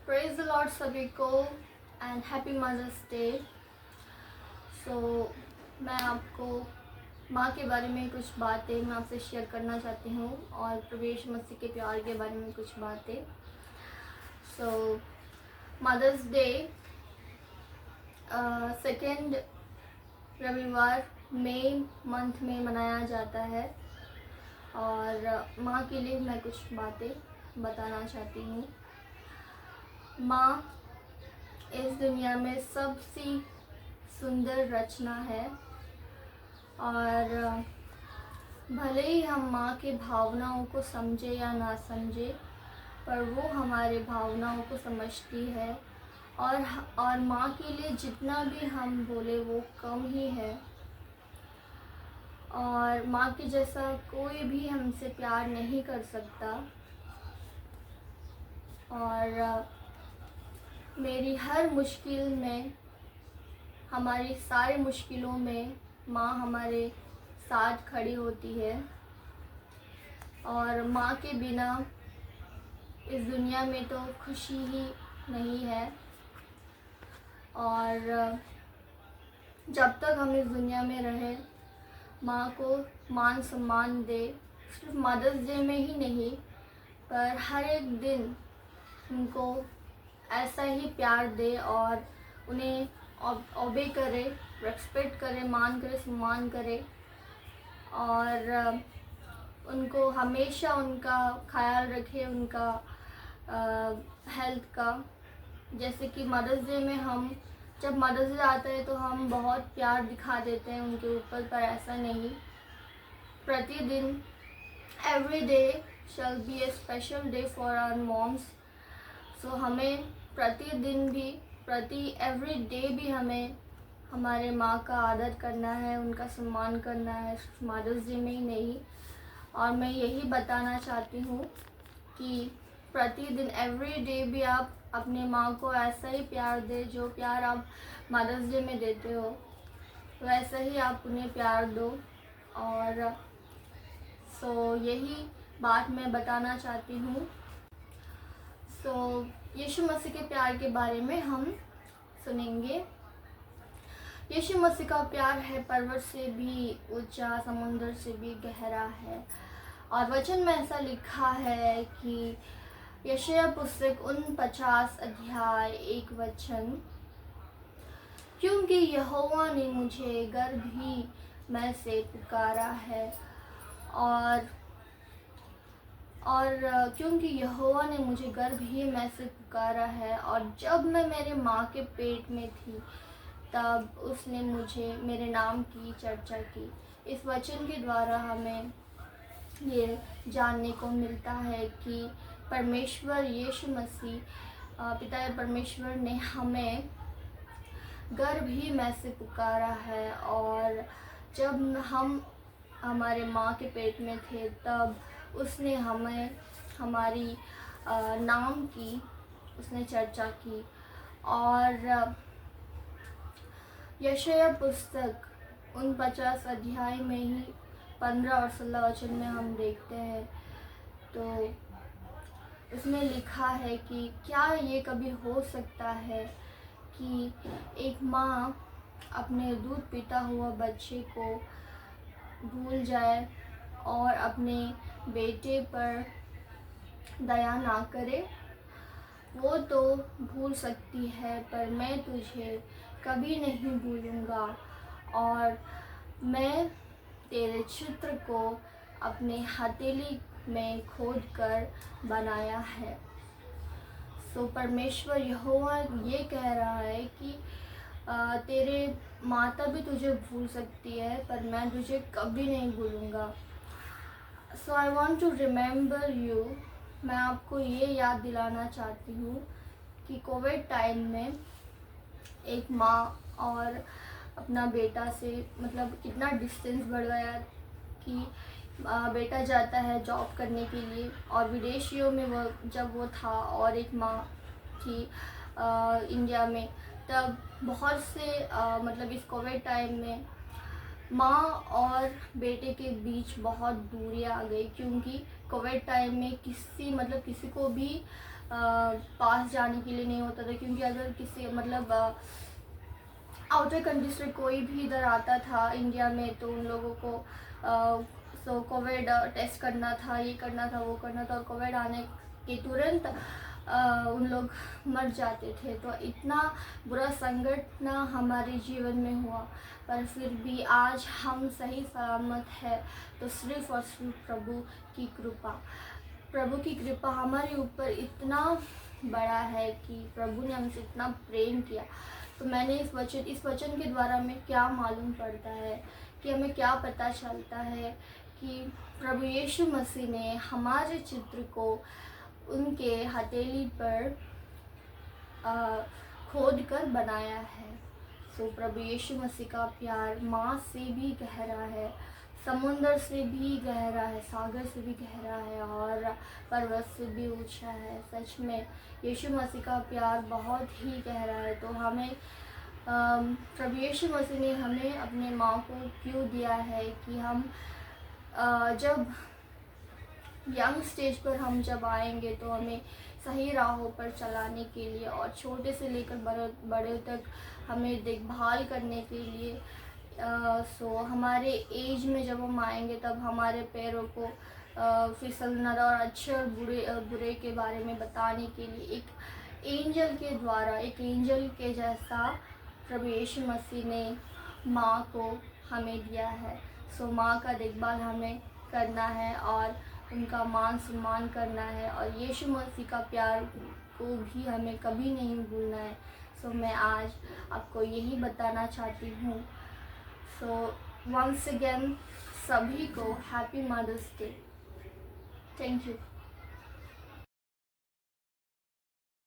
Praise the Lord सभी को and happy mother's day. सो मैं आपको माँ के बारे में कुछ बातें मैं आपसे शेयर करना चाहती हूँ और प्रभु यीशु मसीह के प्यार के बारे में कुछ बातें। सो मदर्स डे सेकेंड रविवार मई मंथ में मनाया जाता है और माँ के लिए मैं कुछ बातें बताना चाहती हूँ। माँ इस दुनिया में सबसे सुंदर रचना है और भले ही हम माँ के भावनाओं को समझे या ना समझे, पर वो हमारे भावनाओं को समझती है और माँ के लिए जितना भी हम बोले वो कम ही है। और माँ के जैसा कोई भी हमसे प्यार नहीं कर सकता। और मेरी हर मुश्किल में, हमारी सारी मुश्किलों में माँ हमारे साथ खड़ी होती है। और माँ के बिना इस दुनिया में तो खुशी ही नहीं है। और जब तक हम इस दुनिया में रहें, माँ को मान सम्मान दे। सिर्फ मदर्स डे में ही नहीं, पर हर एक दिन उनको ऐसा ही प्यार दे और उन्हें ओबे करे, रेस्पेक्ट करे, मान करे, सम्मान करे और उनको हमेशा उनका ख्याल रखे, उनका हेल्थ का। जैसे कि मदर्स डे में हम जब मदर्स डे आता है तो हम बहुत प्यार दिखा देते हैं उनके ऊपर, पर ऐसा नहीं। प्रतिदिन every day shall be a special day for our moms. So हमें प्रतिदिन भी, एवरी डे भी हमें हमारे माँ का आदर करना है, उनका सम्मान करना है, सिर्फ मदर्स डे में ही नहीं। और मैं यही बताना चाहती हूँ कि प्रतिदिन एवरी डे भी आप अपने माँ को ऐसा ही प्यार दे, जो प्यार आप मदर्स डे में देते हो वैसा ही आप उन्हें प्यार दो। और यही बात मैं बताना चाहती हूँ। यीशु मसीह के प्यार के बारे में हम सुनेंगे। यीशु मसीह का प्यार है पर्वत से भी ऊंचा, समुद्र से भी गहरा है। और वचन में ऐसा लिखा है कि यशायाह पुस्तक 49 अध्याय 1 वचन, क्योंकि यहोवा ने मुझे गर्भ ही में से पुकारा है और क्योंकि यहोवा ने मुझे गर्भ ही में से पुकारा है, और जब मैं मेरे माँ के पेट में थी तब उसने मुझे मेरे नाम की चर्चा की। इस वचन के द्वारा हमें ये जानने को मिलता है कि परमेश्वर यीशु मसीह, पिता परमेश्वर ने हमें गर्भ ही में से पुकारा है। और जब हम हमारे माँ के पेट में थे तब उसने हमें हमारी नाम की उसने चर्चा की। और यशायाह पुस्तक 49 अध्याय में ही 15 और 16 वचन में हम देखते हैं, तो उसमें लिखा है कि क्या ये कभी हो सकता है कि एक माँ अपने दूध पीता हुआ बच्चे को भूल जाए और अपने बेटे पर दया ना करे। वो तो भूल सकती है, पर मैं तुझे कभी नहीं भूलूंगा और मैं तेरे चित्र को अपने हथेली में खोद कर बनाया है। परमेश्वर यहोवा ये कह रहा है कि तेरे माता भी तुझे भूल सकती है, पर मैं तुझे कभी नहीं भूलूंगा। I want to remember you. मैं आपको ये याद दिलाना चाहती हूँ कि कोविड टाइम में एक माँ और अपना बेटा से कितना डिस्टेंस बढ़ गया कि बेटा जाता है जॉब करने के लिए और विदेशियों में जब वो था और एक माँ थी इंडिया में, तब बहुत से इस कोविड टाइम में माँ और बेटे के बीच बहुत दूरियां आ गई, क्योंकि कोविड टाइम में किसी को भी पास जाने के लिए नहीं होता था, क्योंकि अगर किसी मतलब आउटर कंट्री से कोई भी इधर आता था इंडिया में तो उन लोगों को कोविड टेस्ट करना था, ये करना था, वो करना था, और कोविड आने के तुरंत उन लोग मर जाते थे। तो इतना बुरा संकट ना हमारे जीवन में हुआ, पर फिर भी आज हम सही सलामत है तो सिर्फ और सिर्फ प्रभु की कृपा हमारे ऊपर इतना बड़ा है कि प्रभु ने हमसे इतना प्रेम किया। तो मैंने इस वचन के द्वारा हमें क्या मालूम पड़ता है, कि हमें क्या पता चलता है कि प्रभु यीशु मसीह ने हमारे चित्र को उनके हथेली पर खोद कर बनाया है। सो प्रभु यीशु मसीह का प्यार माँ से भी गहरा है, समुंदर से भी गहरा है, सागर से भी गहरा है, और पर्वत से भी ऊंचा है। सच में यीशु मसीह का प्यार बहुत ही गहरा है। तो हमें प्रभु यीशु मसीह ने हमें अपने माँ को क्यों दिया है कि हम जब यंग स्टेज पर हम जब आएंगे तो हमें सही राहों पर चलाने के लिए और छोटे से लेकर बड़े तक हमें देखभाल करने के लिए सो हमारे एज में जब हम आएंगे तब हमारे पैरों को फिसलना और अच्छे और बुरे के बारे में बताने के लिए एक एंजल के द्वारा, एक एंजल के जैसा प्रभु यीशु मसीह ने माँ को हमें दिया है। सो माँ का देखभाल हमें करना है और उनका मान सम्मान करना है, और यीशु मसीह का प्यार को भी हमें कभी नहीं भूलना है। सो मैं आज आपको यही बताना चाहती हूँ। सो वंस अगेन सभी को happy mother's day. Thank you.